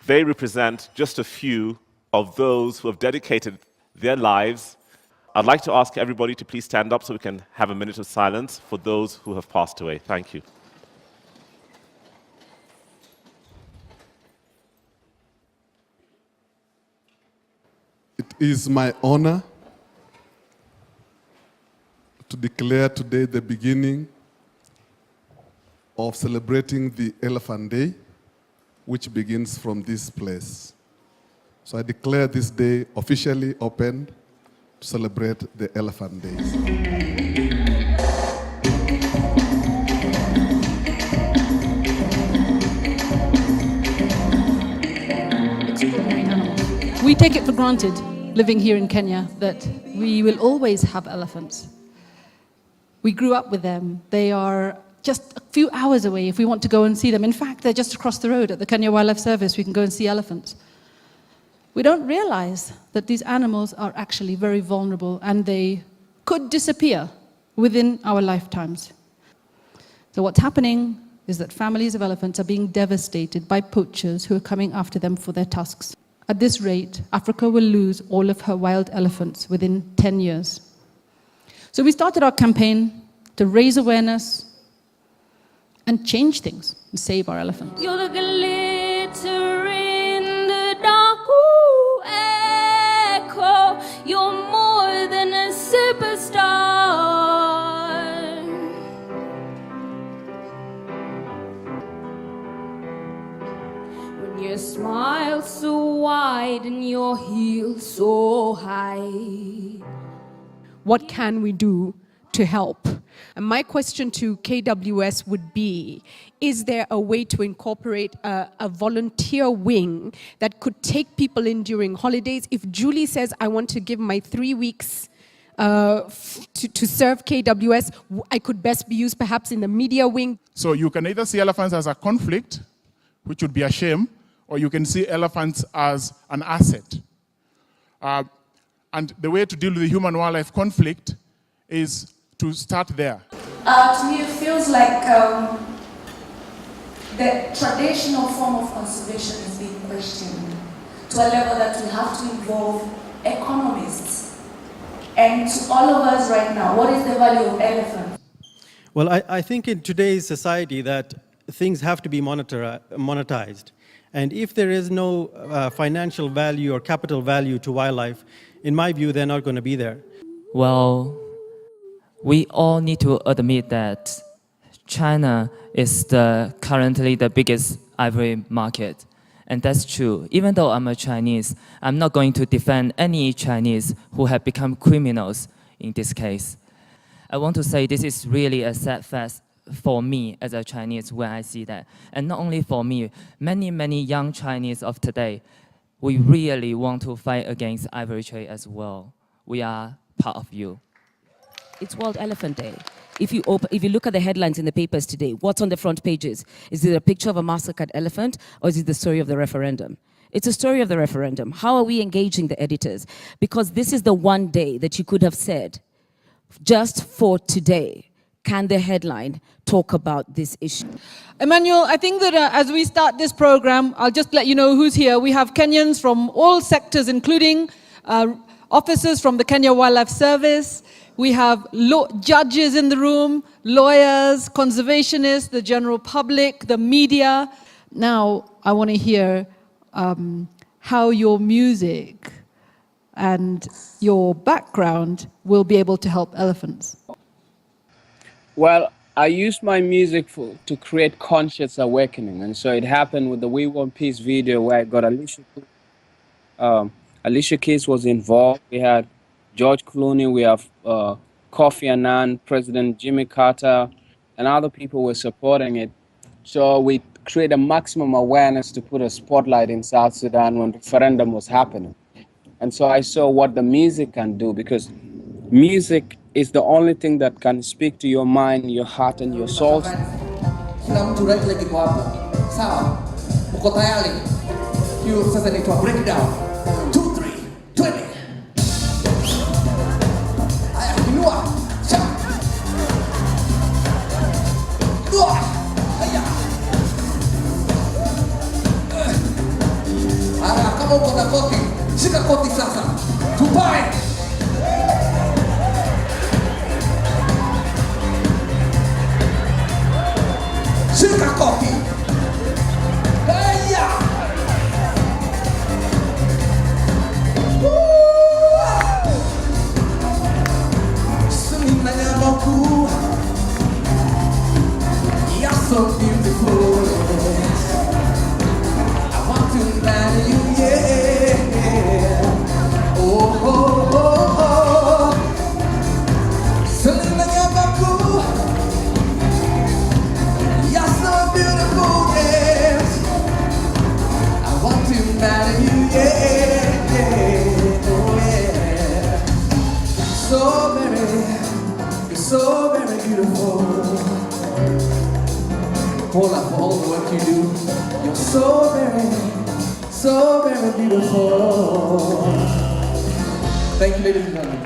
They represent just a few of those who have dedicated their lives. I'd like to ask everybody to please stand up so we can have a minute of silence for those who have passed away. Thank you. It is my honor to declare today the beginning of celebrating the Elephant Day, which begins from this place. So I declare this day officially opened to celebrate the Elephant Days. Extraordinary animals. We take it for granted, living here in Kenya, that we will always have elephants. We grew up with them. They are just a few hours away if we want to go and see them. In fact, they're just across the road at the Kenya Wildlife Service. We can go and see elephants. We don't realize that these animals are actually very vulnerable and they could disappear within our lifetimes. So what's happening is that families of elephants are being devastated by poachers who are coming after them for their tusks. At this rate, Africa will lose all of her wild elephants within 10 years. So we started our campaign to raise awareness and change things and save our elephants. You're the glitter in the dark, ooh, echo. You're more than a superstar. When your smile so wide and your heels so high. What can we do to help? And my question to KWS would be, is there a way to incorporate a volunteer wing that could take people in during holidays? If Julie says, I want to give my 3 weeks to serve KWS, I could best be used perhaps in the media wing. So you can either see elephants as a conflict, which would be a shame, or you can see elephants as an asset. And the way to deal with the human-wildlife conflict is to start there. To me, it feels like the traditional form of conservation is being questioned to a level that we have to involve economists. And to all of us right now, what is the value of elephants? Well, I think in today's society that things have to be monetized. And if there is no financial value or capital value to wildlife, in my view, they're not going to be there. Well, we all need to admit that China is currently the biggest ivory market. And that's true. Even though I'm a Chinese, I'm not going to defend any Chinese who have become criminals in this case. I want to say this is really a sad fact for me as a Chinese when I see that. And not only for me, many young Chinese of today, we really want to fight against ivory trade as well. We are part of you. It's World Elephant Day. If you look at the headlines in the papers today, what's on the front pages? Is it a picture of a massacred elephant, or is it the story of the referendum? It's a story of the referendum. How are we engaging the editors? Because this is the one day that you could have said, just for today, can the headline talk about this issue? Emmanuel, I think that as we start this program, I'll just let you know who's here. We have Kenyans from all sectors, including officers from the Kenya Wildlife Service. We have judges in the room, lawyers, conservationists, the general public, the media. Now, I want to hear how your music and your background will be able to help elephants. Well, I used my music to create conscious awakening. And so it happened with the We Want Peace video where I got Alicia Keys was involved. We had George Clooney, we have Kofi Annan, President Jimmy Carter, and other people were supporting it. So we created a maximum awareness to put a spotlight in South Sudan when the referendum was happening. And so I saw what the music can do, because music is the only thing that can speak to your mind, your heart, and your soul. Breakdown. 2, 3, 20. koti sasa. Tupae. Shika koti. Eya. Selina Nyaboku. You're so beautiful. I want to marry you, yeah. Oh, oh, oh, oh. Selena Nyaboku. You're so beautiful, yes. I want to marry you, yeah. Oh, yeah. You're so very beautiful. Paula, for all the work you do, you're so very beautiful. Thank you, ladies and gentlemen.